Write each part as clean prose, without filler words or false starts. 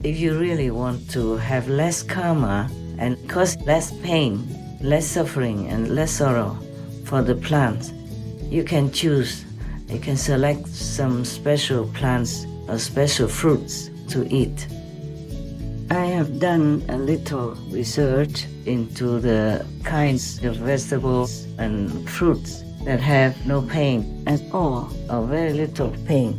If you really want to have less karma and cause less pain, less suffering and less sorrow for the plants, you can select some special plants or special fruits to eat. I have done a little research into the kinds of vegetables and fruits that have no pain at all or very little pain.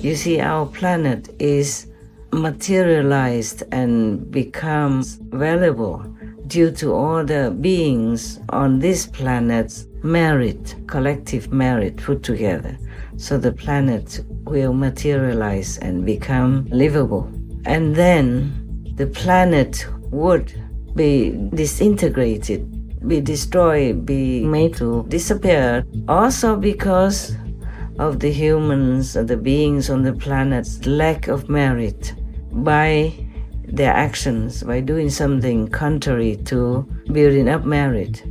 You see, our planet is materialized and becomes valuable due to all the beings on this planet's merit, collective merit put together. So the planet will materialize and become livable. And then the planet would be disintegrated, be destroyed, be made to disappear, also because of the humans or the beings on the planet's lack of merit by their actions, by doing something contrary to building up merit,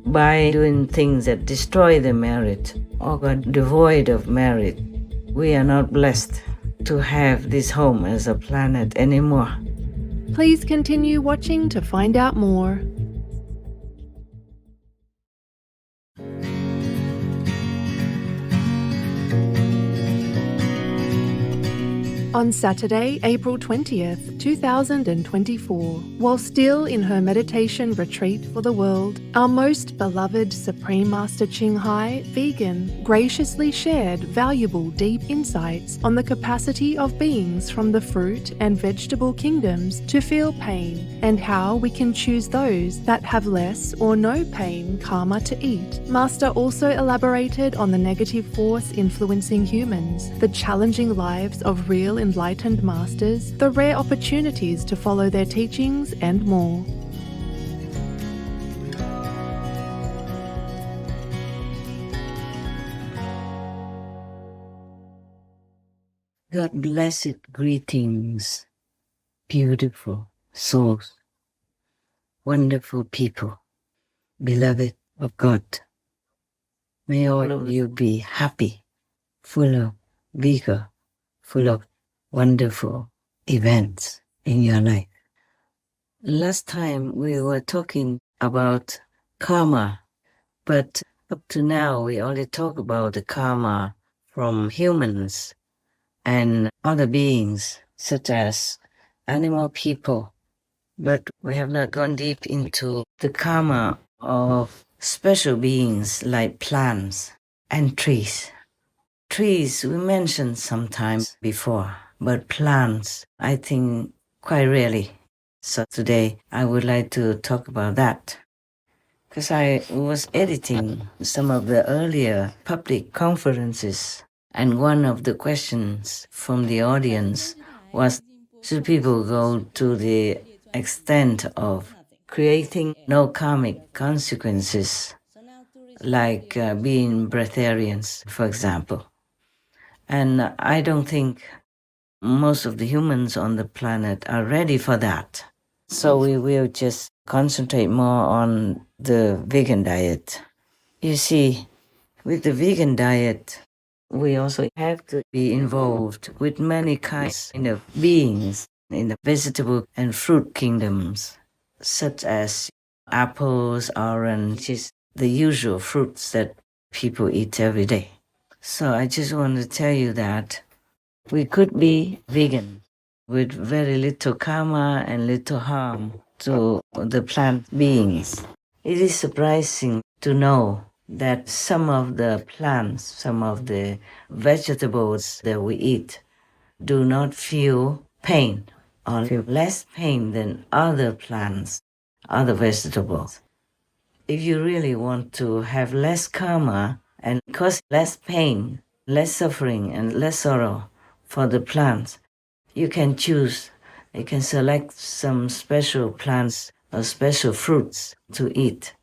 by doing things that destroy the merit or are devoid of merit. We are not blessed to have this home as a planet anymore. Please continue watching to find out more. On Saturday, April 20th, 2024, while still in her meditation retreat for the world, our most beloved Supreme Master Ching Hai, vegan, graciously shared valuable deep insights on the capacity of beings from the fruit and vegetable kingdoms to feel pain and how we can choose those that have less or no pain karma to eat. Master also elaborated on the negative force influencing humans, the challenging lives of real enlightened masters, the rare opportunities to follow their teachings, and more. God blessed greetings, beautiful souls, wonderful people, beloved of God. May all of you be happy, full of vigor, full of wonderful events in your life. Last time we were talking about karma, but up to now we only talk about the karma from humans and other beings such as animal people. But we have not gone deep into the karma of special beings like plants and trees. Trees we mentioned sometimes before, but plants, I think, quite rarely. So today I would like to talk about that. Because I was editing some of the earlier public conferences, and one of the questions from the audience was, should people go to the extent of creating no karmic consequences, like being breatharians, for example? And I don't think most of the humans on the planet are ready for that. So we will just concentrate more on the vegan diet. You see, with the vegan diet, we also have to be involved with many kinds of beings in the vegetable and fruit kingdoms, such as apples, oranges, the usual fruits that people eat every day. So I just want to tell you that we could be vegan with very little karma and little harm to the plant beings. It is surprising to know that some of the plants, some of the vegetables that we eat do not feel pain or feel less pain than other plants, other vegetables. If you really want to have less karma and cause less pain, less suffering and less sorrow for the plants, you can select some special plants or special fruits to eat.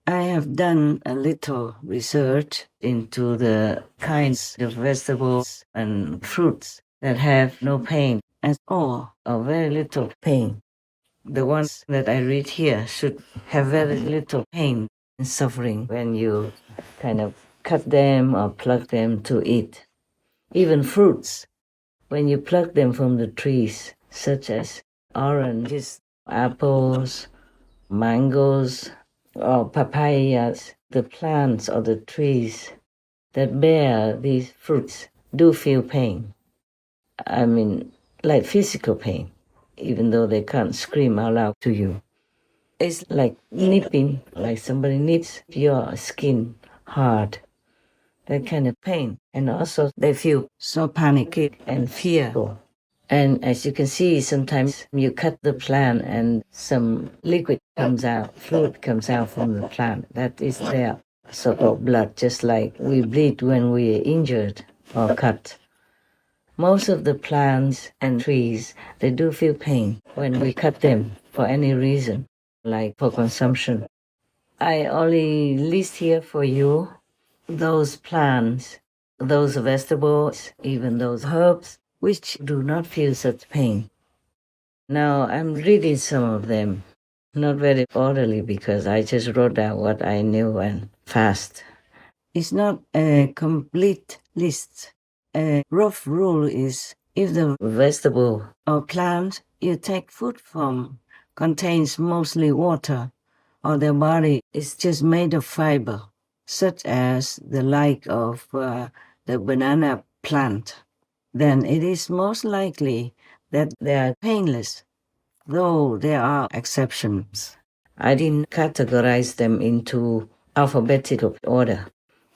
I have done a little research into the kinds of vegetables and fruits that have no pain at all or very little pain. The ones that I read here should have very little pain and suffering when you kind of cut them or pluck them to eat. Even fruits, when you pluck them from the trees, such as oranges, apples, mangoes, or papayas, the plants or the trees that bear these fruits do feel pain. I mean, like physical pain, even though they can't scream out loud to you. It's like nipping, like somebody nips your skin hard. That kind of pain. And also they feel so panicky and fearful. And as you can see, sometimes you cut the plant and some liquid comes out, fluid comes out from the plant. That is their so-called blood, just like we bleed when we are injured or cut. Most of the plants and trees, they do feel pain when we cut them for any reason, like for consumption. I only list here for you those plants, those vegetables, even those herbs, which do not feel such pain. Now I'm reading some of them, not very orderly because I just wrote down what I knew and fast. It's not a complete list. A rough rule is if the vegetable or plant you take food from contains mostly water, or their body is just made of fiber, such as the like of the banana plant, then it is most likely that they are painless, though there are exceptions. I didn't categorize them into alphabetical order,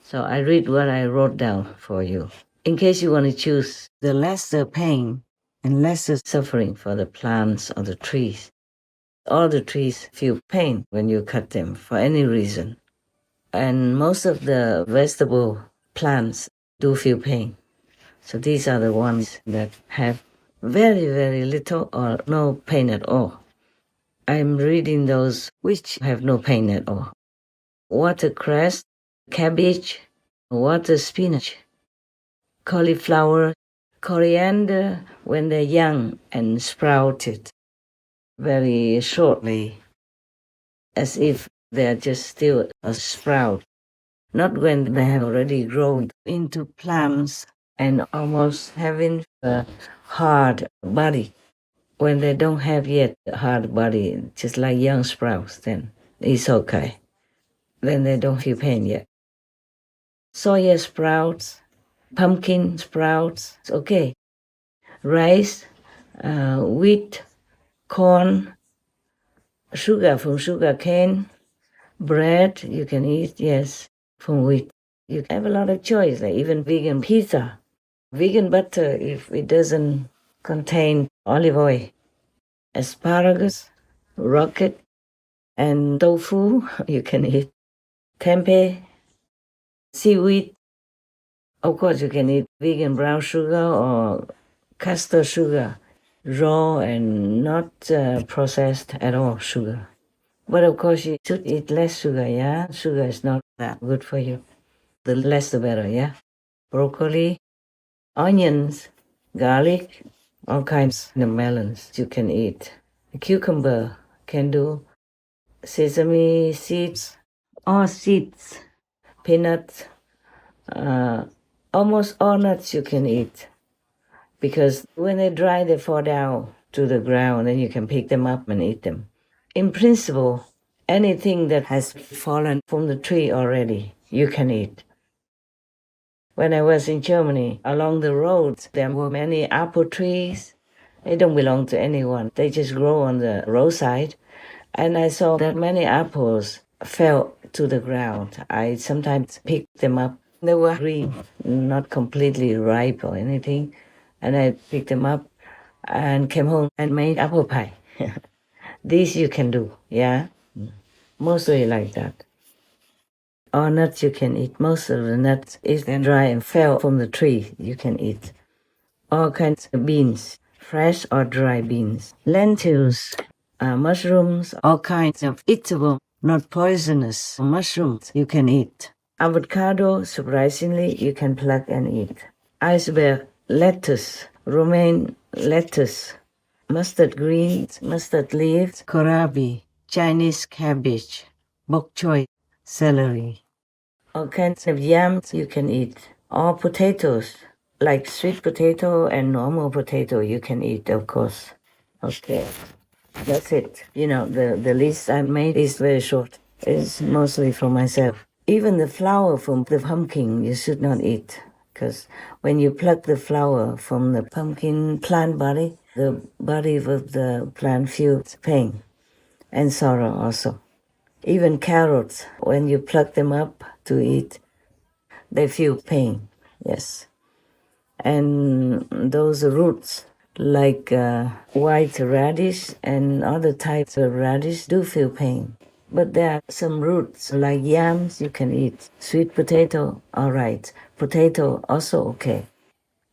so I read what I wrote down for you, in case you want to choose the lesser pain and lesser suffering for the plants or the trees. All the trees feel pain when you cut them for any reason. And most of the vegetable plants do feel pain. So these are the ones that have very, very little or no pain at all. I'm reading those which have no pain at all. Watercress, cabbage, water spinach, cauliflower, coriander when they're young and sprouted very shortly, as if they're just still a sprout, not when they have already grown into plants and almost having a hard body. When they don't have yet a hard body, just like young sprouts, then it's okay. Then they don't feel pain yet. Soya sprouts, pumpkin sprouts, it's okay. Rice, wheat, corn, sugar from sugar cane, bread you can eat, yes, from wheat. You have a lot of choice, like even vegan pizza, vegan butter if it doesn't contain olive oil, asparagus, rocket, and tofu you can eat, tempeh, seaweed. Of course, you can eat vegan brown sugar or castor sugar, raw and not processed at all sugar. But of course, you should eat less sugar, yeah? Sugar is not that good for you. The less the better, yeah? Broccoli, onions, garlic, all kinds of melons you can eat. Cucumber can do. Sesame seeds, all seeds, peanuts, almost all nuts you can eat. Because when they dry, they fall down to the ground, and you can pick them up and eat them. In principle, anything that has fallen from the tree already, you can eat. When I was in Germany, along the roads, there were many apple trees. They don't belong to anyone. They just grow on the roadside. And I saw that many apples fell to the ground. I sometimes picked them up. They were green, not completely ripe or anything. And I picked them up and came home and made apple pie. This you can do, yeah? Mostly like that. All nuts you can eat. Most of the nuts is dry and fell from the tree you can eat. All kinds of beans, fresh or dry beans. Lentils, mushrooms, all kinds of eatable, not poisonous mushrooms you can eat. Avocado, surprisingly, you can pluck and eat. Iceberg lettuce, romaine lettuce, mustard greens, mustard leaves, kohlrabi, Chinese cabbage, bok choy, celery. All kinds of yams you can eat. All potatoes, Like sweet potato and normal potato you can eat, of course. Okay, that's it. The list I made is very short. It's mostly for myself. Even the flower from the pumpkin you should not eat, because when you pluck the flower from the pumpkin plant body, the body of the plant feels pain and sorrow also. Even carrots, when you pluck them up to eat, they feel pain, yes. And those roots, like white radish and other types of radish, do feel pain. But there are some roots, like yams, you can eat. Sweet potato, all right. Potato, also okay.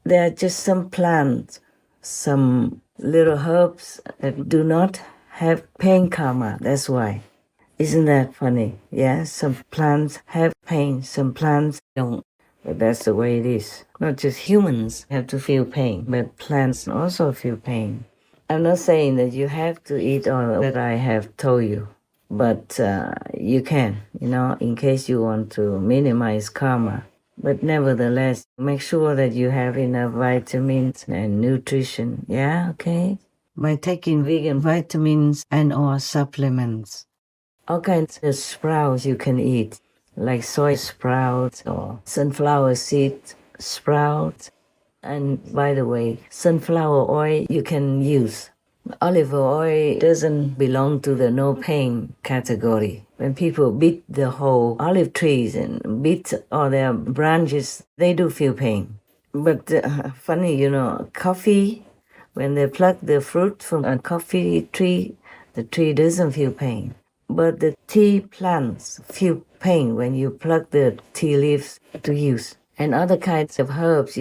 There are just some plants, some little herbs that do not have pain karma, that's why. Isn't that funny? Yeah, some plants have pain, some plants don't. But that's the way it is. Not just humans have to feel pain, but plants also feel pain. I'm not saying that you have to eat all that I have told you, but you can, in case you want to minimize karma. But nevertheless, make sure that you have enough vitamins and nutrition. Yeah, okay? By taking vegan vitamins and or supplements. All kinds of sprouts you can eat, like soy sprouts or sunflower seed sprouts. And by the way, sunflower oil you can use. Olive oil doesn't belong to the no pain category. When people beat the whole olive trees and beat all their branches, they do feel pain. But funny, coffee, when they pluck the fruit from a coffee tree, the tree doesn't feel pain. But the tea plants feel pain when you pluck the tea leaves to use. And other kinds of herbs,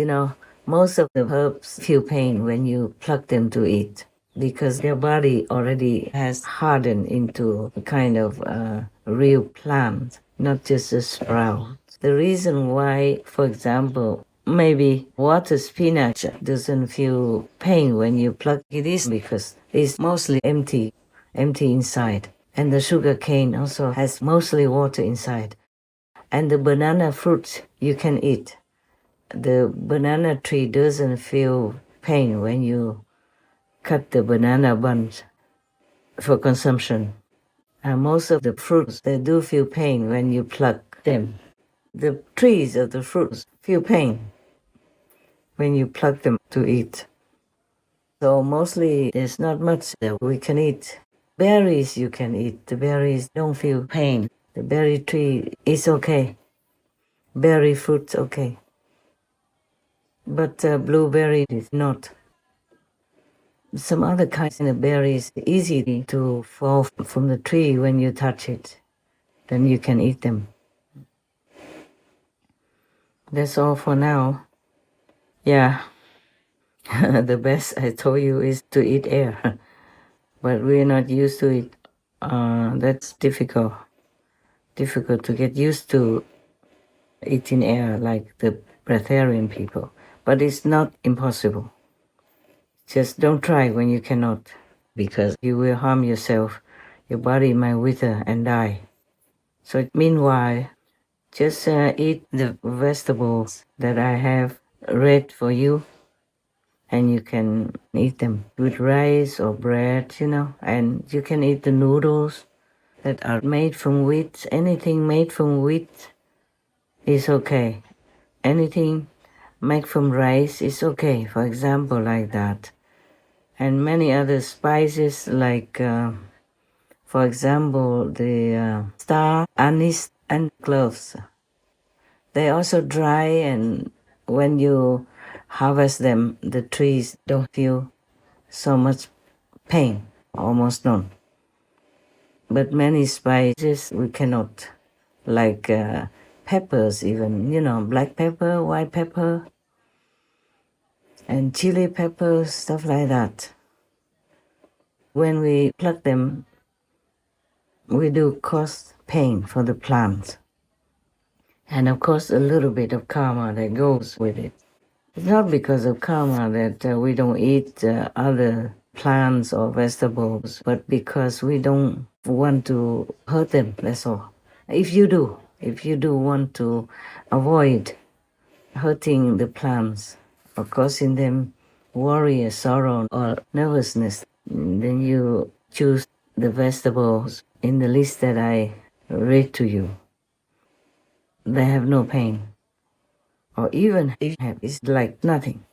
most of the herbs feel pain when you pluck them to eat, because their body already has hardened into a kind of real plant, not just a sprout. The reason why, for example, maybe water spinach doesn't feel pain when you pluck it is because it's mostly empty inside. And the sugar cane also has mostly water inside. And the banana fruit you can eat. The banana tree doesn't feel pain when you cut the banana bunch for consumption. And most of the fruits, they do feel pain when you pluck them. The trees of the fruits feel pain when you pluck them to eat. So mostly there's not much that we can eat. Berries you can eat. The berries don't feel pain. The berry tree is okay. Berry fruit's okay. But blueberry is not. Some other kinds of berries easy to fall from the tree when you touch it. Then you can eat them. That's all for now. Yeah. The best I told you is to eat air. But we're not used to it. That's difficult. Difficult to get used to eating air like the breatharian people. But it's not impossible. Just don't try when you cannot, because you will harm yourself. Your body might wither and die. So meanwhile, just eat the vegetables that I have read for you, and you can eat them with rice or bread, and you can eat the noodles that are made from wheat. Anything made from wheat is okay. Anything made from rice is okay, for example, like that. And many other spices like, for example, the star anise and cloves. They also dry, and when you harvest them, the trees don't feel so much pain, almost none. But many spices we cannot, like peppers even, black pepper, white pepper, and chili peppers, stuff like that. When we pluck them, we do cause pain for the plant. And of course, a little bit of karma that goes with it. It's not because of karma that we don't eat other plants or vegetables, but because we don't want to hurt them, that's all. If you do want to avoid hurting the plants, or causing them worry or sorrow or nervousness, then you choose the vegetables in the list that I read to you. They have no pain. Or even if you have, it's like nothing.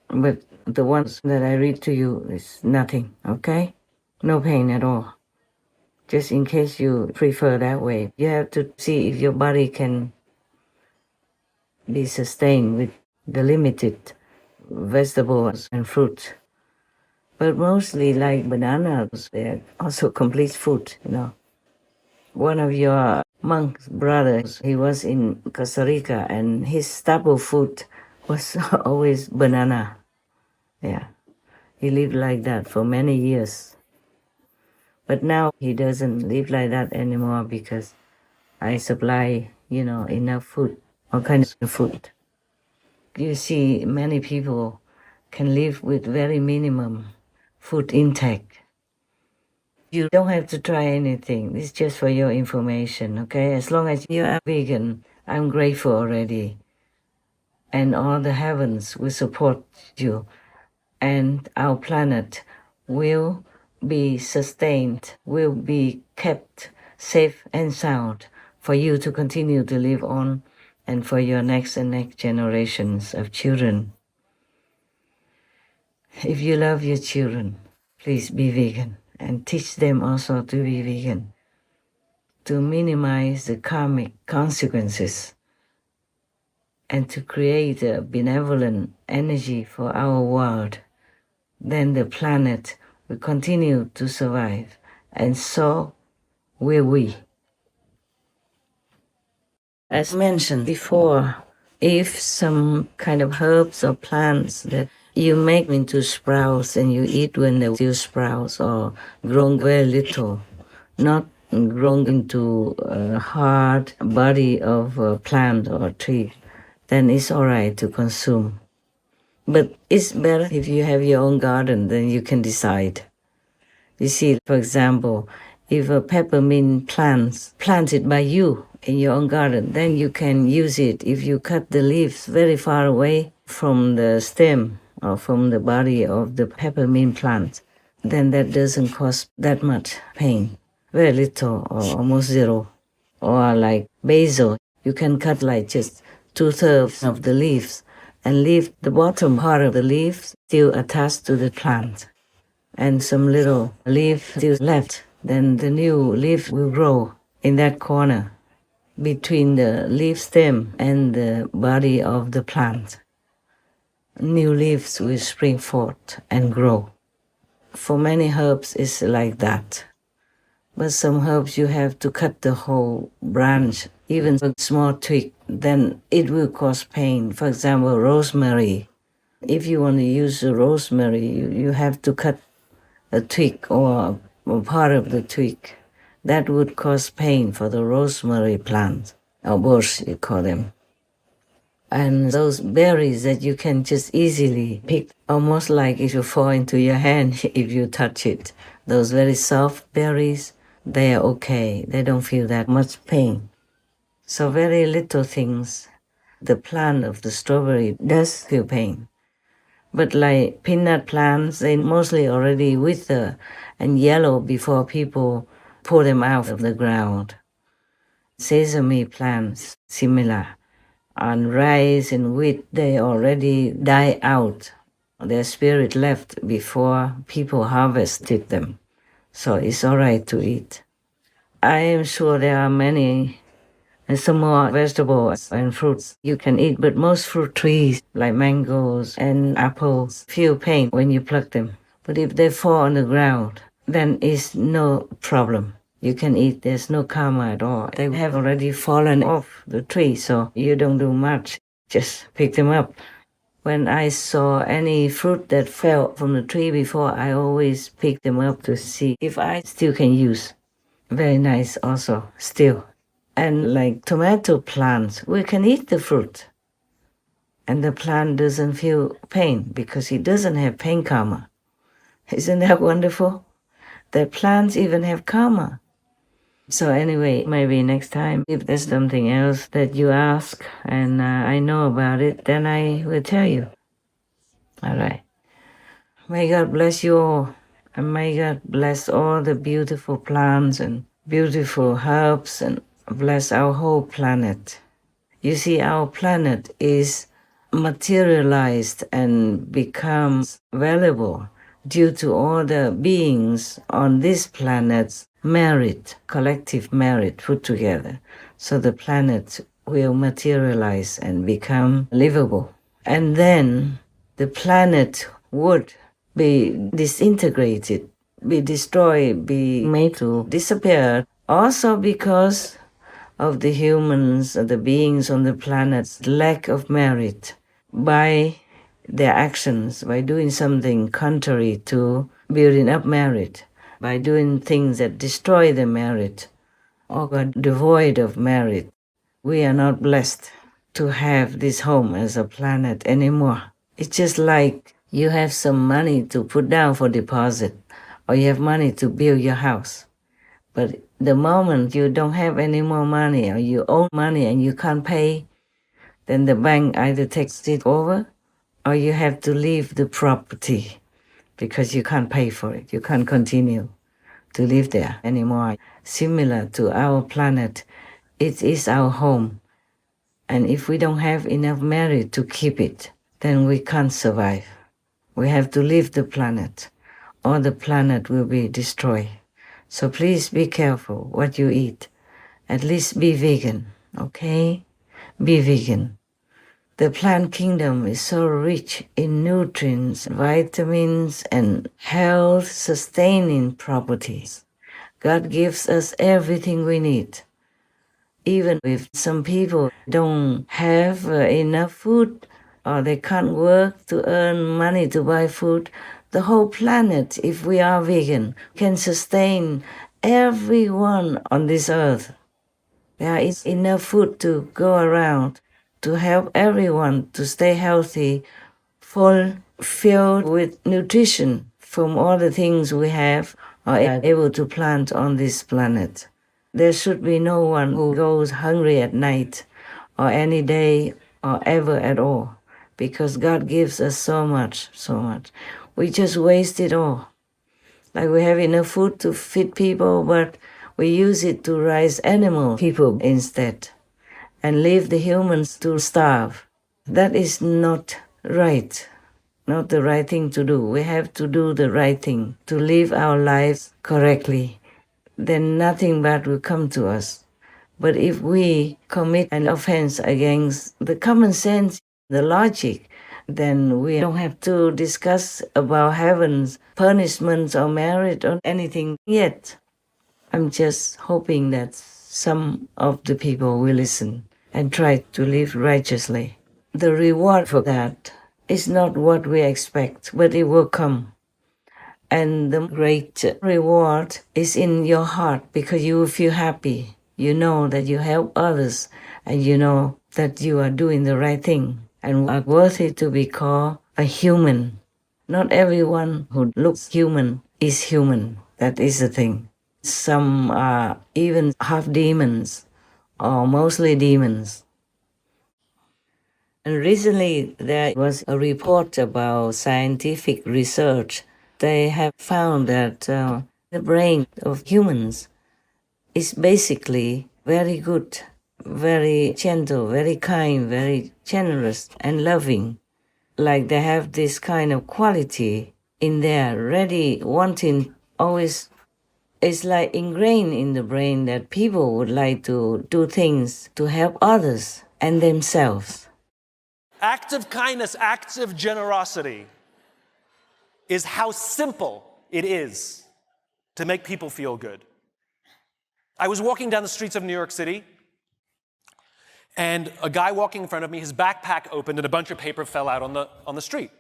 But the ones that I read to you is nothing, okay? No pain at all. Just in case you prefer that way, you have to see if your body can be sustained with the limited vegetables and fruit. But mostly like bananas, they're also complete food, you know. One of your monk brothers, he was in Costa Rica and his staple food was always banana. Yeah, he lived like that for many years. But now he doesn't live like that anymore because I supply, enough food, all kinds of food. You see, many people can live with very minimum food intake. You don't have to try anything. It's just for your information, okay? As long as you are vegan, I'm grateful already. And all the heavens will support you. And our planet will be sustained, will be kept safe and sound for you to continue to live on and for your next and next generations of children. If you love your children, please be vegan and teach them also to be vegan, to minimize the karmic consequences and to create a benevolent energy for our world. Then the planet will continue to survive, and so will we. As mentioned before, if some kind of herbs or plants that you make into sprouts and you eat when they're still sprouts or grown very little, not grown into a hard body of a plant or tree, then it's all right to consume. But it's better if you have your own garden, then you can decide. You see, for example, if a peppermint planted by you in your own garden, then you can use it if you cut the leaves very far away from the stem or from the body of the peppermint plant. Then that doesn't cause that much pain, very little or almost zero. Or like basil, you can cut like just 2/3 of the leaves and leave the bottom part of the leaves still attached to the plant. And some little leaf still left, then the new leaf will grow in that corner between the leaf stem and the body of the plant. New leaves will spring forth and grow. For many herbs, it's like that. But some herbs you have to cut the whole branch, even a small twig, then it will cause pain. For example, rosemary. If you want to use the rosemary, you have to cut a twig or part of the twig. That would cause pain for the rosemary plant, or bush, you call them. And those berries that you can just easily pick, almost like it will fall into your hand if you touch it. Those very soft berries, they are okay. They don't feel that much pain. So very little things. The plant of the strawberry does feel pain. But like peanut plants, they mostly already wither and yellow before people pull them out of the ground. Sesame plants, similar. And rice and wheat, they already die out. Their spirit left before people harvested them. So it's all right to eat. I am sure there are many and some more vegetables and fruits you can eat, but most fruit trees like mangoes and apples feel pain when you pluck them. But if they fall on the ground, then it's no problem. You can eat, there's no karma at all. They have already fallen off the tree, so you don't do much. Just pick them up. When I saw any fruit that fell from the tree before, I always pick them up to see if I still can use. Very nice also, still. And like tomato plants, we can eat the fruit. And the plant doesn't feel pain because it doesn't have pain karma. Isn't that wonderful? That plants even have karma. So anyway, maybe next time, if there's something else that you ask and I know about it, then I will tell you. All right. May God bless you all. And may God bless all the beautiful plants and beautiful herbs and bless our whole planet. You see, our planet is materialized and becomes valuable due to all the beings on this planet's merit, collective merit put together. So the planet will materialize and become livable. And then the planet would be disintegrated, be destroyed, be made to disappear, also because of the humans, the beings on the planet's lack of merit by their actions, by doing something contrary to building up merit, by doing things that destroy the merit or are devoid of merit. We are not blessed to have this home as a planet anymore. It's just like you have some money to put down for deposit, or you have money to build your house. But the moment you don't have any more money, or you owe money and you can't pay, then the bank either takes it over or you have to leave the property because you can't pay for it. You can't continue to live there anymore. Similar to our planet, it is our home. And if we don't have enough merit to keep it, then we can't survive. We have to leave the planet, or the planet will be destroyed. So please be careful what you eat. At least be vegan, okay? Be vegan. The plant kingdom is so rich in nutrients, vitamins, and health-sustaining properties. God gives us everything we need. Even if some people don't have enough food, or they can't work to earn money to buy food, the whole planet, if we are vegan, can sustain everyone on this earth. There is enough food to go around to help everyone to stay healthy, full, filled with nutrition from all the things we have or are able to plant on this planet. There should be no one who goes hungry at night or any day or ever at all, because God gives us so much, so much. We just waste it all. Like we have enough food to feed people, but we use it to raise animal people instead and leave the humans to starve. That is not right, not the right thing to do. We have to do the right thing, to live our lives correctly. Then nothing bad will come to us. But if we commit an offense against the common sense, the logic, then we don't have to discuss about heaven's punishments or merit or anything yet. I'm just hoping that some of the people will listen and try to live righteously. The reward for that is not what we expect, but it will come. And the great reward is in your heart, because you will feel happy. You know that you help others, and you know that you are doing the right thing and are worthy to be called a human. Not everyone who looks human is human. That is the thing. Some are even half demons or mostly demons. And recently there was a report about scientific research. They have found that the brain of humans is basically very good, very gentle, very kind, very generous and loving. Like they have this kind of quality in there, ready, wanting, always. It's like ingrained in the brain that people would like to do things to help others and themselves. Acts of kindness, acts of generosity is how simple it is to make people feel good. I was walking down the streets of New York City, and a guy walking in front of me, his backpack opened and a bunch of paper fell out on the street.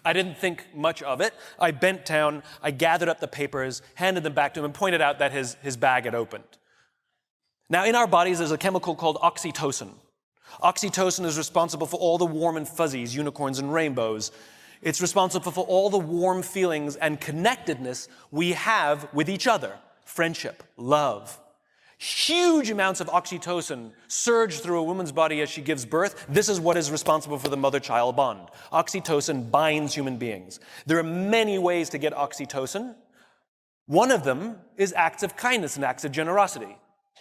I didn't think much of it. I bent down, I gathered up the papers, handed them back to him, and pointed out that his bag had opened. Now, in our bodies, there's a chemical called oxytocin. Oxytocin is responsible for all the warm and fuzzies, unicorns and rainbows. It's responsible for all the warm feelings and connectedness we have with each other. Friendship, love. Huge amounts of oxytocin surge through a woman's body as she gives birth. This is what is responsible for the mother-child bond. Oxytocin binds human beings. There are many ways to get oxytocin. One of them is acts of kindness and acts of generosity.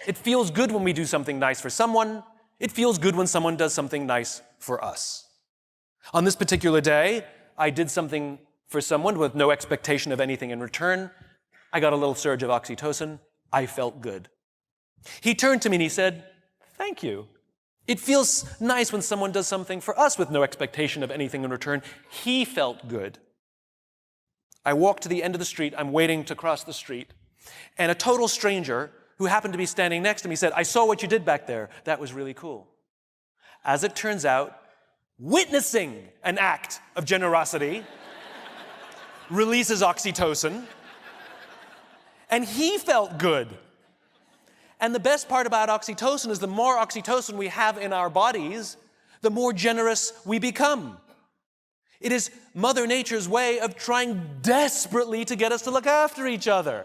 It feels good when we do something nice for someone. It feels good when someone does something nice for us. On this particular day, I did something for someone with no expectation of anything in return. I got a little surge of oxytocin. I felt good. He turned to me and he said, "Thank you. It feels nice when someone does something for us with no expectation of anything in return." He felt good. I walked to the end of the street. I'm waiting to cross the street. And a total stranger who happened to be standing next to me said, "I saw what you did back there. That was really cool." As it turns out, witnessing an act of generosity releases oxytocin, and he felt good. And the best part about oxytocin is the more oxytocin we have in our bodies, the more generous we become. It is Mother Nature's way of trying desperately to get us to look after each other.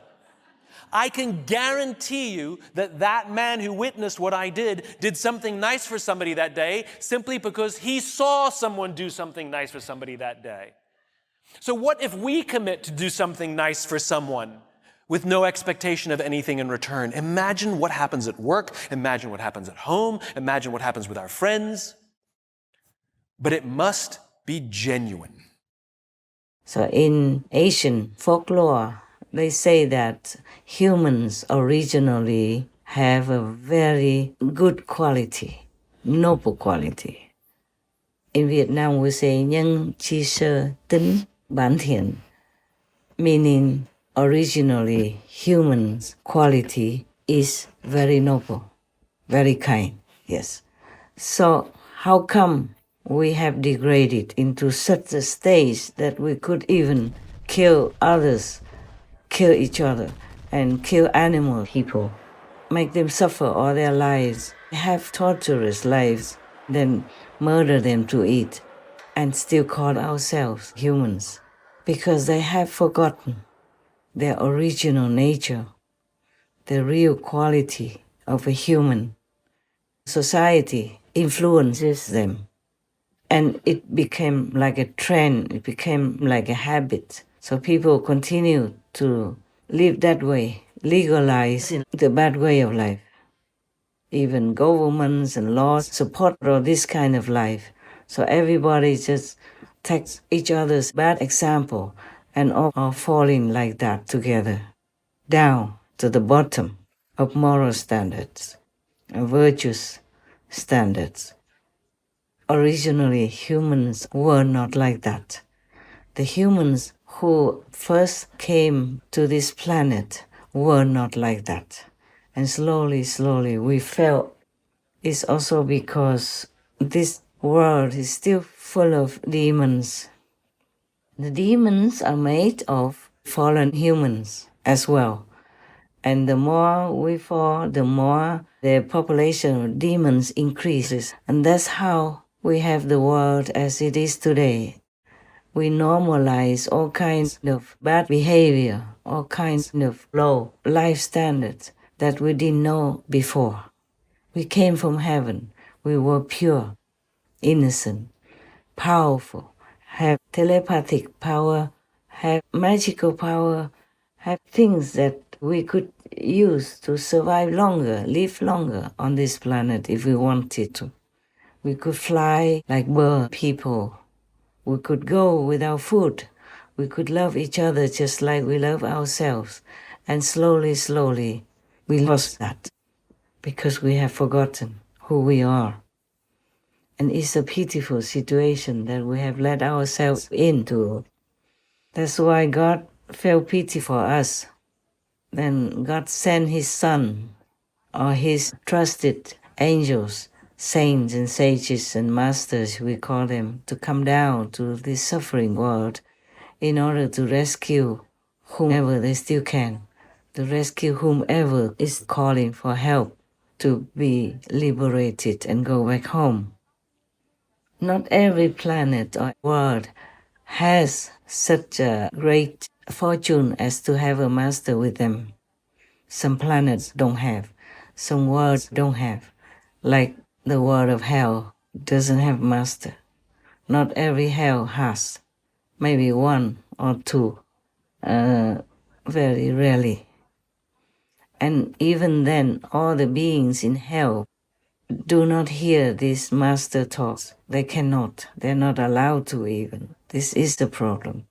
I can guarantee you that that man who witnessed what I did something nice for somebody that day simply because he saw someone do something nice for somebody that day. So what if we commit to do something nice for someone with no expectation of anything in return? Imagine what happens at work. Imagine what happens at home. Imagine what happens with our friends. But it must be genuine. So in Asian folklore, they say that humans originally have a very good quality, noble quality. In Vietnam, we say nhân chi sơ tính bản thiện, meaning originally humans' quality is very noble, very kind, yes. So how come we have degraded into such a stage that we could even kill others, kill each other, and kill animal people, make them suffer all their lives, have torturous lives, then murder them to eat, and still call ourselves humans? Because they have forgotten their original nature, the real quality of a human. Society influences them. And it became like a trend, it became like a habit. So people continue to live that way, legalize the bad way of life. Even governments and laws support all this kind of life. So everybody just takes each other's bad example and all are falling like that together, down to the bottom of moral standards and virtuous standards. Originally, humans were not like that. The humans who first came to this planet were not like that. And slowly, slowly we felt it's also because this world is still full of demons. The demons are made of fallen humans as well. And the more we fall, the more the population of demons increases. And that's how we have the world as it is today. We normalize all kinds of bad behavior, all kinds of low life standards that we didn't know before. We came from heaven. We were pure, innocent, powerful, have telepathic power, have magical power, have things that we could use to survive longer, live longer on this planet if we wanted to. We could fly like bird people. We could go without food. We could love each other just like we love ourselves. And slowly, slowly, we lost that because we have forgotten who we are. And it's a pitiful situation that we have let ourselves into. That's why God felt pity for us. Then God sent His Son, or His trusted angels, saints and sages and masters, we call them, to come down to this suffering world in order to rescue whomever they still can, to rescue whomever is calling for help to be liberated and go back home. Not every planet or world has such a great fortune as to have a master with them. Some planets don't have. some words don't have, like the word of hell doesn't have master. Not every hell has, maybe one or two, very rarely. And even then, all the beings in hell do not hear these master talks. They cannot. They're not allowed to even. This is the problem.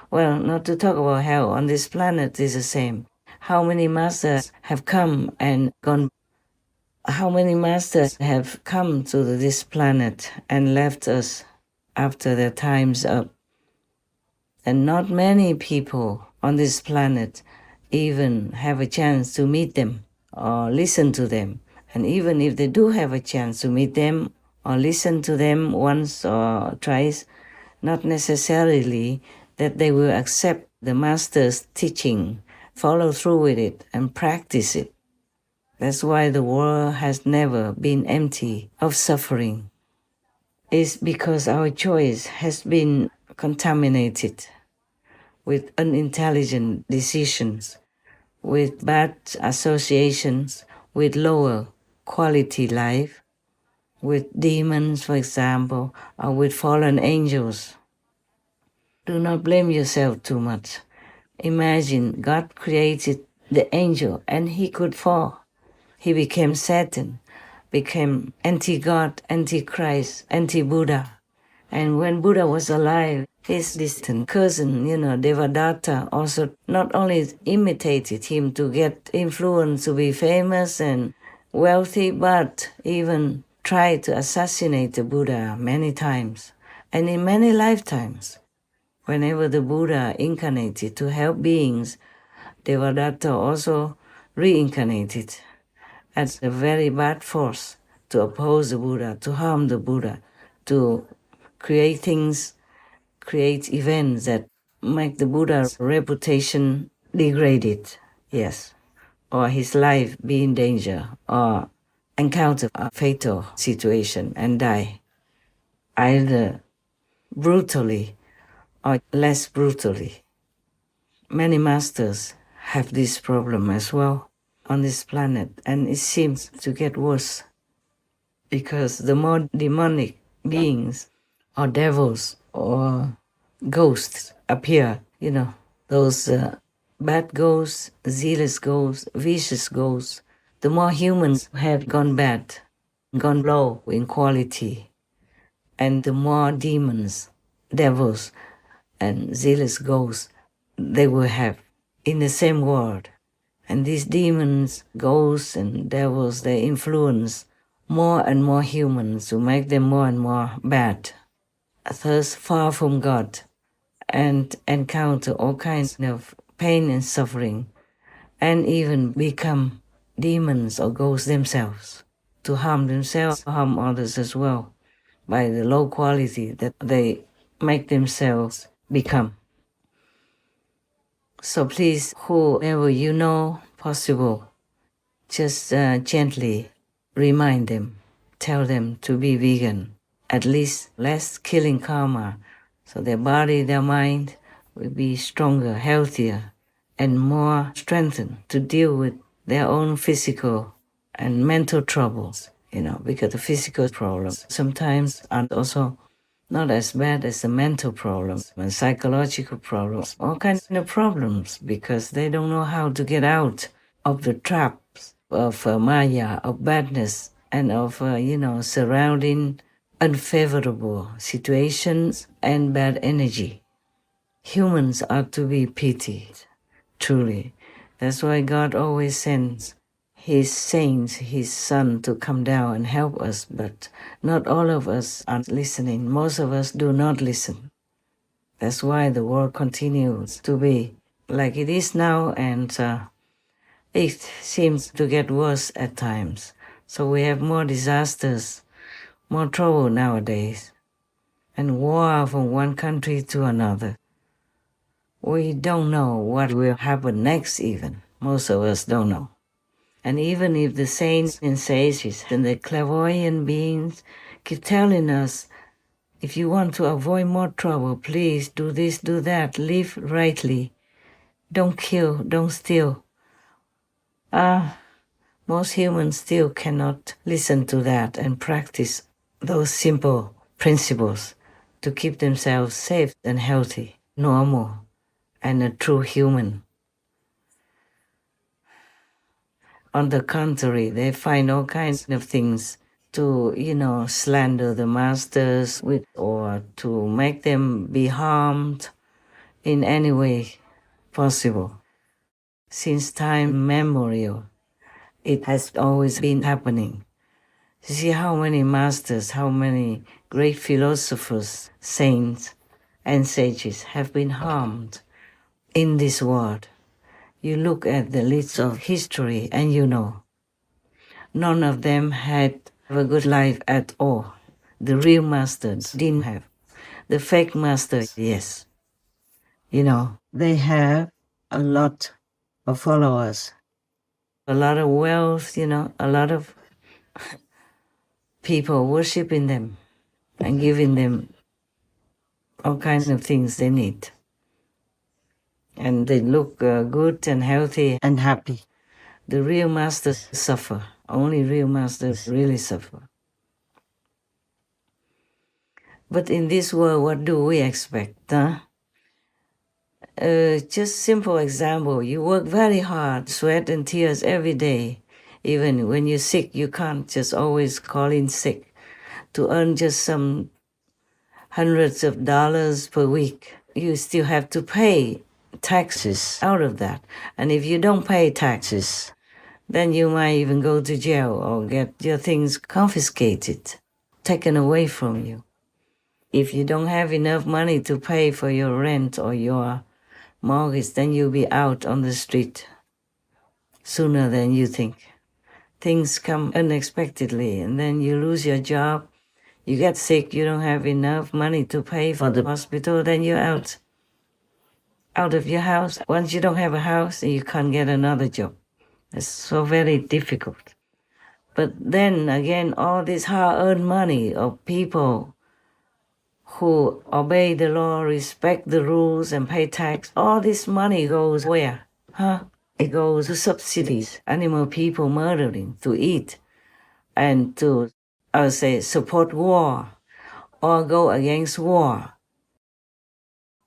Well, not to talk about hell, on this planet is the same. How many masters have come and gone? How many masters have come to this planet and left us after their time's up? And not many people on this planet even have a chance to meet them or listen to them. And even if they do have a chance to meet them or listen to them once or twice, not necessarily that they will accept the master's teaching, follow through with it, and practice it. That's why the world has never been empty of suffering. It's because our choice has been contaminated with unintelligent decisions, with bad associations, with lower quality life, with demons, for example, or with fallen angels. Do not blame yourself too much. Imagine God created the angel and he could fall. He became Satan, became anti-God, anti-Christ, anti-Buddha. And when Buddha was alive, his distant cousin, Devadatta, also not only imitated him to get influence to be famous and wealthy, but even tried to assassinate the Buddha many times and in many lifetimes. Whenever the Buddha incarnated to help beings, Devadatta also reincarnated as a very bad force to oppose the Buddha, to harm the Buddha, to create things, create events that make the Buddha's reputation degraded, yes, or his life be in danger, or encounter a fatal situation and die, either brutally or less brutally. Many masters have this problem as well on this planet, and it seems to get worse because the more demonic beings or devils or ghosts appear, those bad ghosts, zealous ghosts, vicious ghosts, the more humans have gone bad, gone low in quality, and the more demons, devils, and zealous ghosts they will have in the same world. And these demons, ghosts, and devils, they influence more and more humans to make them more and more bad, thus far from God, and encounter all kinds of pain and suffering, and even become demons or ghosts themselves, to harm themselves, harm others as well, by the low quality that they make themselves become. So please, whoever you know possible, just gently remind them, tell them to be vegan, at least less killing karma, so their body, their mind will be stronger, healthier, and more strengthened to deal with their own physical and mental troubles, because the physical problems sometimes are also not as bad as the mental problems and psychological problems, all kinds of problems, because they don't know how to get out of the traps of Maya, of badness, and of, surrounding unfavorable situations and bad energy. Humans are to be pitied, truly. That's why God always sends His saints, His Son, to come down and help us, but not all of us are listening. Most of us do not listen. That's why the world continues to be like it is now, and it seems to get worse at times. So we have more disasters, more trouble nowadays, and war from one country to another. We don't know what will happen next even. Most of us don't know. And even if the saints and sages and the clairvoyant beings keep telling us, if you want to avoid more trouble, please do this, do that, live rightly, don't kill, don't steal. Most Most humans still cannot listen to that and practice those simple principles to keep themselves safe and healthy, normal, and a true human. On the contrary, they find all kinds of things to, slander the masters with, or to make them be harmed in any way possible. Since time immemorial, it has always been happening. You see how many masters, how many great philosophers, saints, and sages have been harmed in this world. You look at the list of history and you know, none of them had a good life at all. The real masters didn't have. The fake masters, yes. They have a lot of followers, a lot of wealth, a lot of people worshiping them and giving them all kinds of things they need. And they look good and healthy and happy. The real masters suffer. Only real masters really suffer. But in this world, what do we expect? Just simple example, you work very hard, sweat and tears every day. Even when you're sick, you can't just always call in sick to earn just some hundreds of dollars per week. You still have to pay taxes out of that. And if you don't pay taxes, then you might even go to jail or get your things confiscated, taken away from you. If you don't have enough money to pay for your rent or your mortgage, then you'll be out on the street sooner than you think. Things come unexpectedly, and then you lose your job, you get sick, you don't have enough money to pay for the hospital, then you're out of your house. Once you don't have a house, you can't get another job. It's so very difficult. But then again, all this hard-earned money of people who obey the law, respect the rules, and pay tax, all this money goes where? It goes to subsidies, animal people murdering, to eat, and to, I would say, support war, or go against war.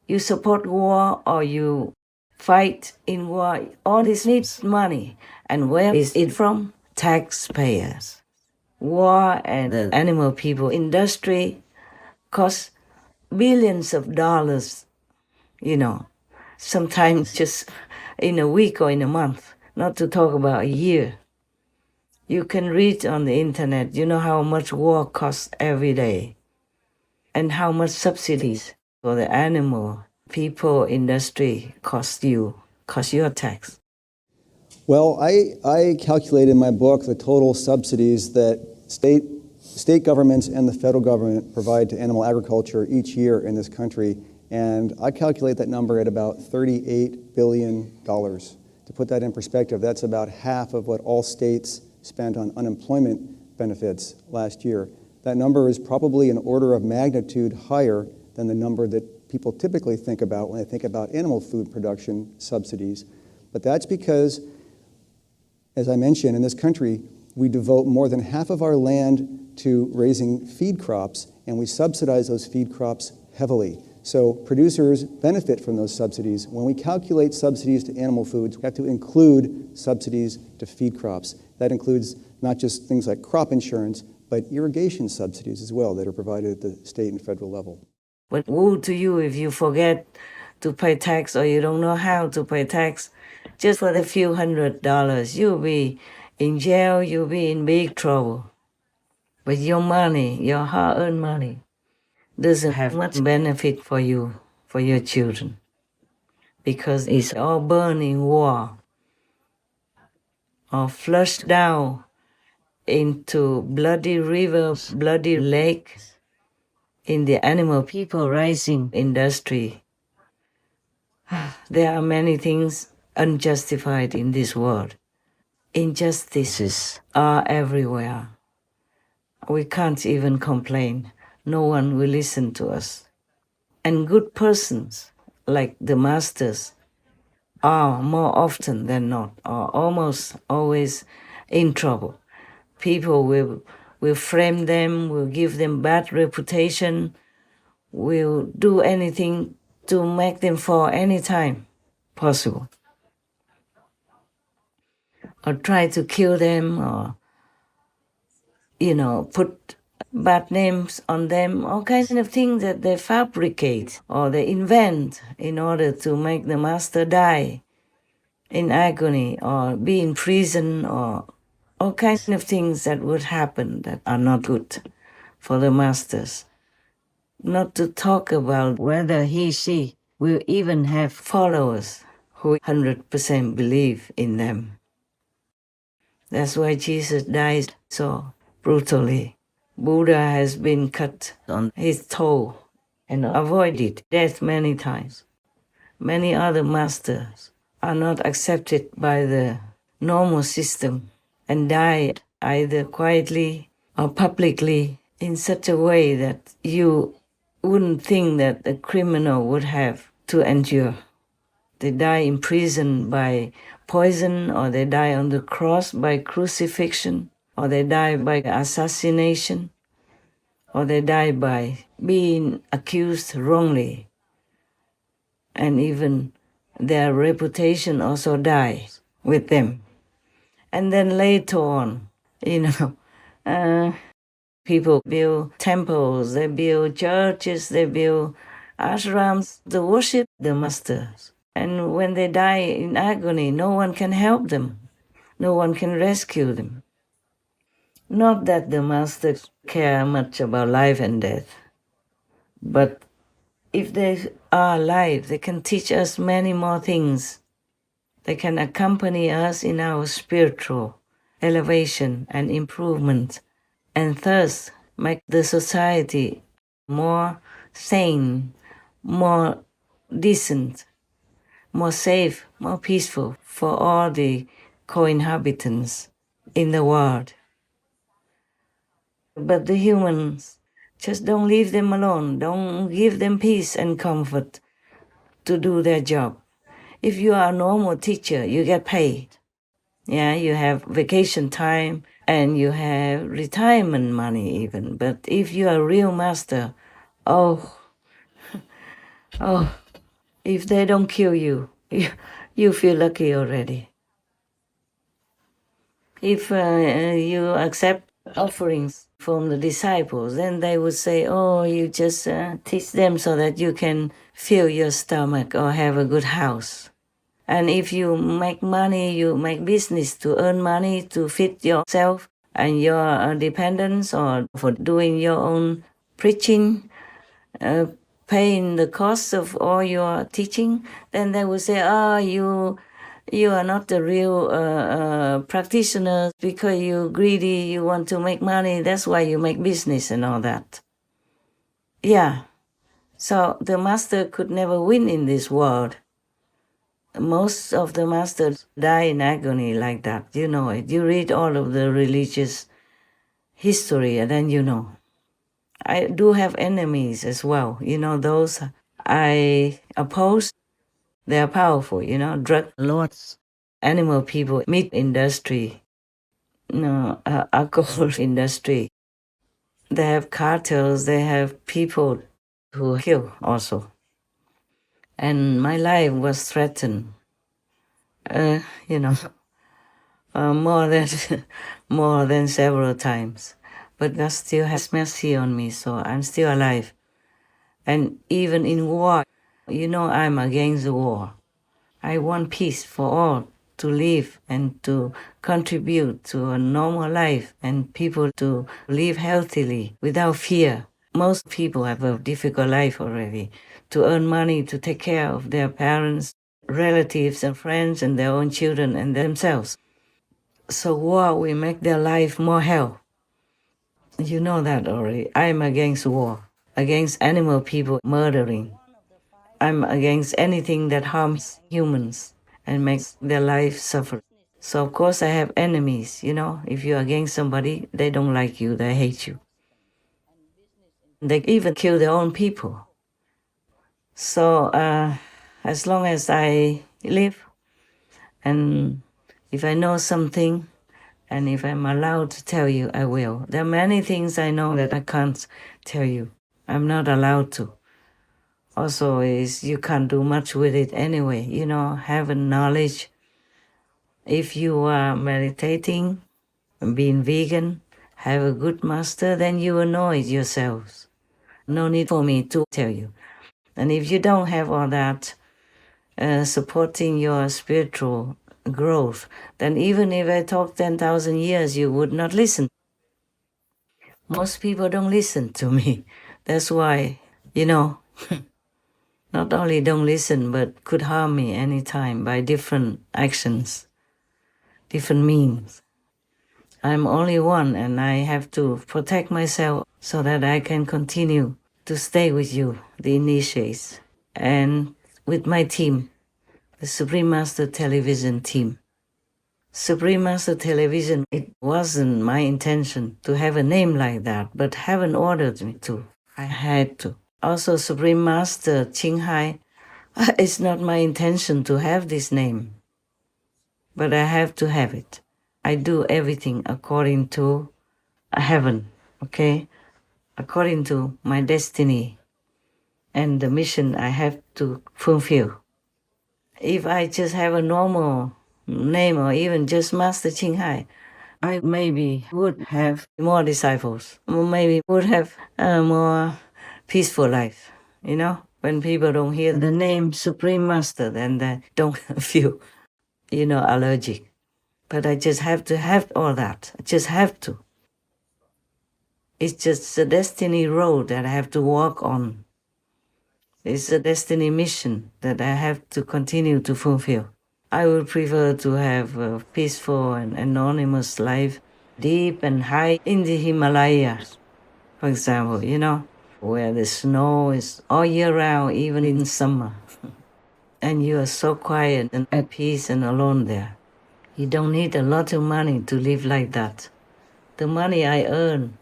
You support war or you fight in war, all this needs money. And where is it from? Taxpayers. War and the animal people industry costs billions of dollars, sometimes just in a week or in a month, not to talk about a year. You can read on the internet, how much war costs every day and how much subsidies for the animal people industry cost your tax. Well, I calculated in my book the total subsidies that state governments and the federal government provide to animal agriculture each year in this country, and I calculate that number at about $38 billion. To put that in perspective, that's about half of what all states spent on unemployment benefits last year. That number is probably an order of magnitude higher than the number that people typically think about when they think about animal food production subsidies. But that's because, as I mentioned, in this country, we devote more than half of our land to raising feed crops, and we subsidize those feed crops heavily. So producers benefit from those subsidies. When we calculate subsidies to animal foods, we have to include subsidies to feed crops. That includes not just things like crop insurance, but irrigation subsidies as well that are provided at the state and federal level. But woe to you if you forget to pay tax or you don't know how to pay tax. Just for the few $100s, you'll be in jail, you'll be in big trouble. But your money, your hard-earned money, doesn't have much benefit for you, for your children, because it's all burned in war or flushed down into bloody rivers, bloody lakes, in the animal people raising industry. There are many things unjustified in this world. Injustices are everywhere. We can't even complain. No one will listen to us. And good persons, like the masters, are more often than not, or almost always in trouble. People will frame them, will give them bad reputation, will do anything to make them fall any time possible. Or try to kill them, or, put bad names on them, all kinds of things that they fabricate or they invent in order to make the master die in agony or be in prison, or all kinds of things that would happen that are not good for the masters. Not to talk about whether he, she will even have followers who 100% believe in them. That's why Jesus died so brutally. Buddha has been cut on his toe and avoided death many times. Many other masters are not accepted by the normal system and died either quietly or publicly in such a way that you wouldn't think that a criminal would have to endure. They die in prison by poison, or they die on the cross by crucifixion, or they die by assassination, or they die by being accused wrongly. And even their reputation also dies with them. And then later on, people build temples, they build churches, they build ashrams to worship the masters. And when they die in agony, no one can help them. No one can rescue them. Not that the masters care much about life and death, but if they are alive, they can teach us many more things. They can accompany us in our spiritual elevation and improvement, and thus make the society more sane, more decent, more safe, more peaceful for all the co-inhabitants in the world. But the humans, just don't leave them alone. Don't give them peace and comfort to do their job. If you are a normal teacher, you get paid. Yeah, you have vacation time and you have retirement money even. But if you are a real master, oh, if they don't kill you, you feel lucky already. If you accept offerings from the disciples, then they would say, oh, you just teach them so that you can fill your stomach or have a good house. And if you make money, you make business to earn money to feed yourself and your dependents, or for doing your own preaching, paying the cost of all your teaching, then they will say, you are not the real practitioner because you're greedy, you want to make money, that's why you make business and all that. Yeah, so the master could never win in this world. Most of the masters die in agony like that, you know it. You read all of the religious history and then you know. I do have enemies as well, those I oppose. They are powerful, drug lords, animal people, meat industry, alcohol industry. They have cartels, they have people who kill also. And my life was threatened, more than several times. But God still has mercy on me, so I'm still alive. And even in war, I'm against the war. I want peace for all to live and to contribute to a normal life and people to live healthily without fear. Most people have a difficult life already, to earn money to take care of their parents, relatives and friends and their own children and themselves. So war will make their life more hell. You know that already. I'm against war, against animal people murdering. I'm against anything that harms humans and makes their life suffer. So of course I have enemies, If you're against somebody, they don't like you, they hate you. They even kill their own people. So as long as I live, and if I know something And if I'm allowed to tell you, I will. There are many things I know that I can't tell you. I'm not allowed to. Also, is you can't do much with it anyway. Having knowledge. If you are meditating, being vegan, have a good master, then you will know it yourselves. No need for me to tell you. And if you don't have all that supporting your spiritual growth, then even if I talk 10,000 years, you would not listen. Most people don't listen to me. That's why, not only don't listen, but could harm me anytime by different actions, different means. I'm only one, and I have to protect myself so that I can continue to stay with you, the initiates, and with my team, the Supreme Master Television team. Supreme Master Television, it wasn't my intention to have a name like that, but heaven ordered me to. I had to. Also, Supreme Master Ching Hai, it's not my intention to have this name, but I have to have it. I do everything according to heaven, okay? According to my destiny and the mission I have to fulfill. If I just have a normal name or even just Master Ching Hai, I maybe would have more disciples, or maybe would have a more peaceful life, When people don't hear the name Supreme Master, then they don't feel, allergic. But I just have to have all that. I just have to. It's just a destiny road that I have to walk on. It's a destiny mission that I have to continue to fulfill. I would prefer to have a peaceful and anonymous life, deep and high in the Himalayas, for example, where the snow is all year round, even in summer. And you are so quiet and at peace and alone there. You don't need a lot of money to live like that. The money I earn,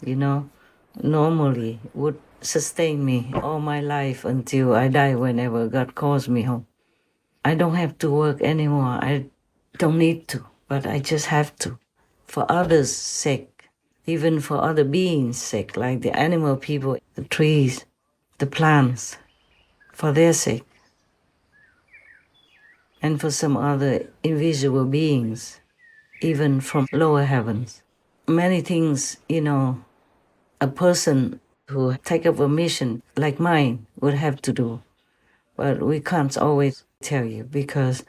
normally would sustain me all my life until I die whenever God calls me home. I don't have to work anymore. I don't need to, but I just have to. For others' sake, even for other beings' sake, like the animal people, the trees, the plants, for their sake. And for some other invisible beings, even from lower heavens. Many things, a person who take up a mission like mine would have to do. But we can't always tell you because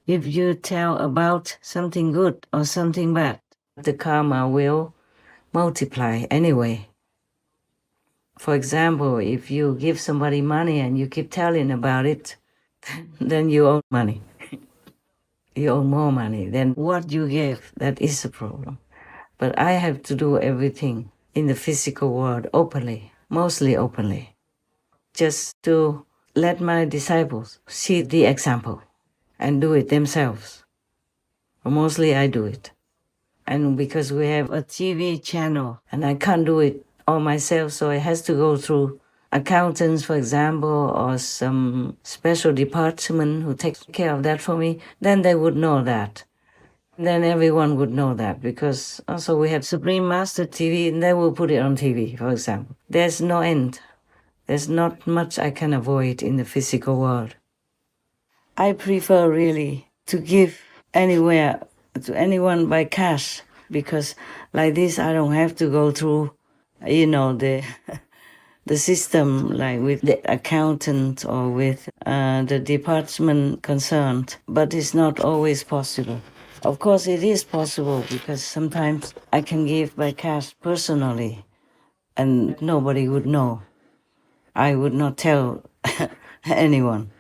if you tell about something good or something bad, the karma will multiply anyway. For example, if you give somebody money and you keep telling about it, then you owe money. You owe more money than what you gave. That is a problem. But I have to do everything in the physical world openly, mostly openly, just to let my disciples see the example and do it themselves. Mostly I do it. And because we have a TV channel and I can't do it all myself, so it has to go through accountants, for example, or some special department who takes care of that for me, then they would know that. Then everyone would know that because also we have Supreme Master TV and they will put it on TV, for example. There's no end. There's not much I can avoid in the physical world. I prefer really to give anywhere to anyone by cash because like this I don't have to go through, the system, like with the accountant or with the department concerned, but it's not always possible. Of course, it is possible because sometimes I can give by cash personally and nobody would know. I would not tell anyone.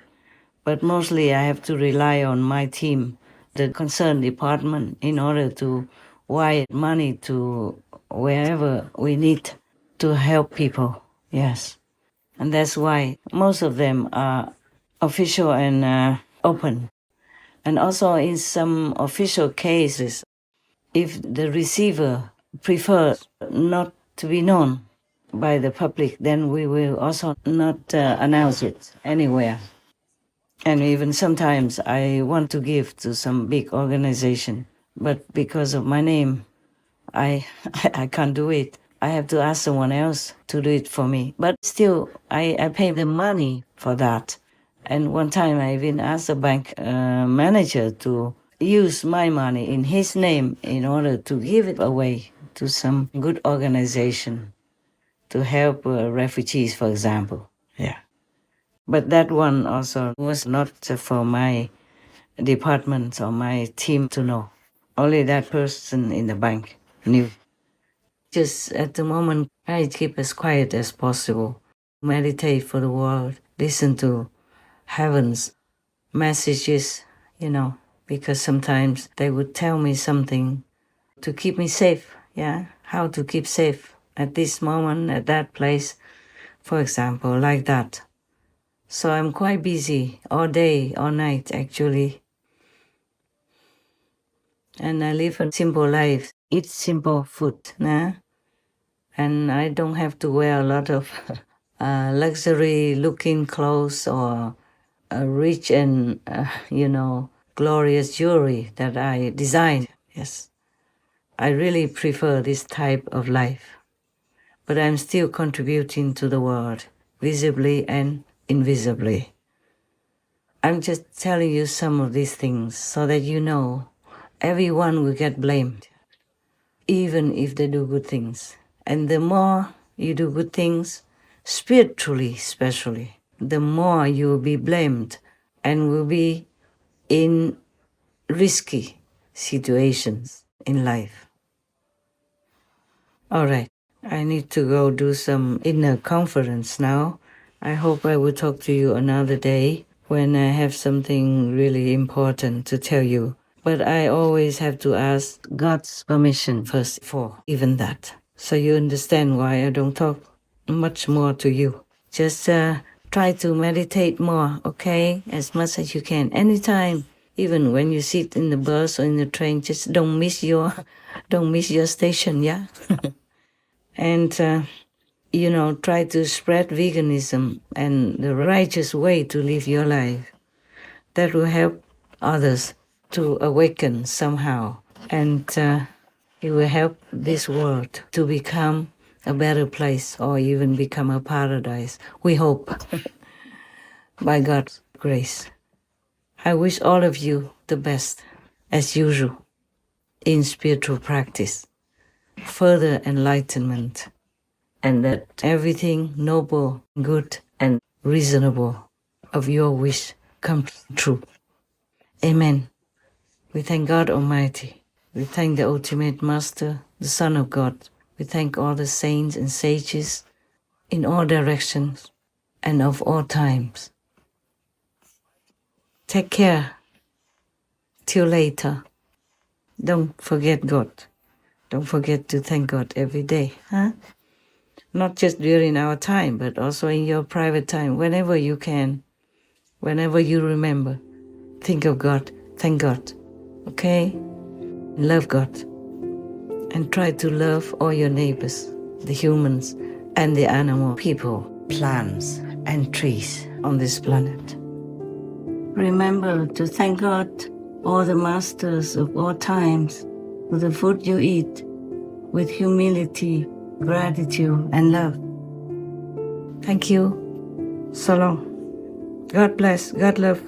But mostly I have to rely on my team, the concerned department, in order to wire money to wherever we need to help people. Yes. And that's why most of them are official and open. And also in some official cases, if the receiver prefers not to be known by the public, then we will also not announce it anywhere. And even sometimes I want to give to some big organization But because of my name, I can't do it. I have to ask someone else to do it for me. But still, I pay the money for that. And one time I even asked the bank manager to use my money in his name in order to give it away to some good organization to help refugees, for example. Yeah. But that one also was not for my department or my team to know. Only that person in the bank knew. Just at the moment, I keep as quiet as possible. Meditate for the world. Listen to heaven's messages, because sometimes they would tell me something to keep me safe, how to keep safe at this moment, at that place, for example, like that. So I'm quite busy all day, all night, actually. And I live a simple life, eat simple food, and I don't have to wear a lot of luxury-looking clothes or rich and, glorious jewelry that I design. Yes, I really prefer this type of life. But I'm still contributing to the world, visibly and invisibly. I'm just telling you some of these things so that you know everyone will get blamed, even if they do good things. And the more you do good things, spiritually especially, the more you will be blamed and will be in risky situations in life. All right, I need to go do some inner conference now. I hope I will talk to you another day when I have something really important to tell you. But I always have to ask God's permission first for even that. So you understand why I don't talk much more to you. Just try to meditate more, okay? As much as you can. Anytime, even when you sit in the bus or in the train, just don't miss your station, yeah? And, try to spread veganism and the righteous way to live your life. That will help others to awaken somehow. And it will help this world to become a better place or even become a paradise. We hope, by God's grace. I wish all of you the best, as usual, in spiritual practice, further enlightenment, and that everything noble, good, and reasonable of your wish comes true. Amen. We thank God Almighty. We thank the Ultimate Master, the Son of God. We thank all the saints and sages in all directions and of all times. Take care. Till later. Don't forget God. Don't forget to thank God every day, huh? Not just during our time, but also in your private time, whenever you can, whenever you remember. Think of God, thank God, okay? Love God. And try to love all your neighbors, the humans and the animal people, plants and trees on this planet. Remember to thank God, all the masters of all times, for the food you eat, with humility, gratitude, and love. Thank you. So long. God bless. God love.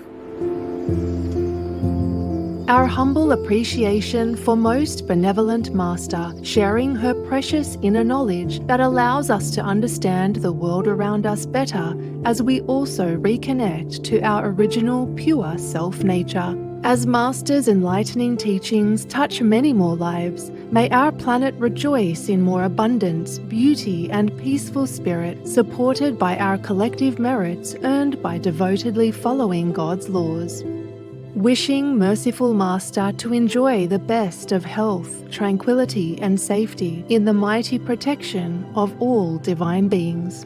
Our humble appreciation for Most Benevolent Master, sharing her precious inner knowledge that allows us to understand the world around us better as we also reconnect to our original pure self-nature. As Master's enlightening teachings touch many more lives, may our planet rejoice in more abundance, beauty, and peaceful spirit, supported by our collective merits earned by devotedly following God's laws. Wishing Merciful Master to enjoy the best of health, tranquility, and safety in the mighty protection of all divine beings.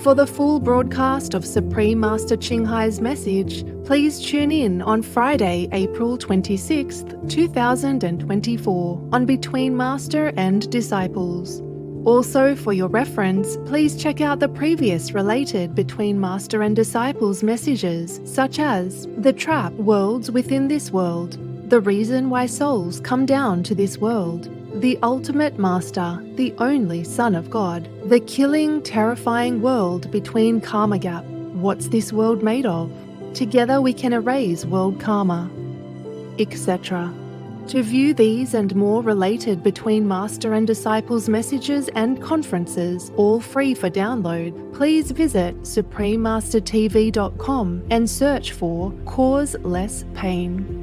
For the full broadcast of Supreme Master Ching Hai's message, please tune in on Friday, April 26th, 2024 on Between Master and Disciples. Also, for your reference, please check out the previous related Between Master and Disciples messages, such as The Trap Worlds Within This World, the reason why souls come down to this world, the ultimate master, the only Son of God, the killing, terrifying world between karma gap. What's this world made of? Together we can erase world karma, etc. To view these and more related between Master and Disciples messages and conferences, all free for download, please visit suprememastertv.com and search for Cause Less Pain.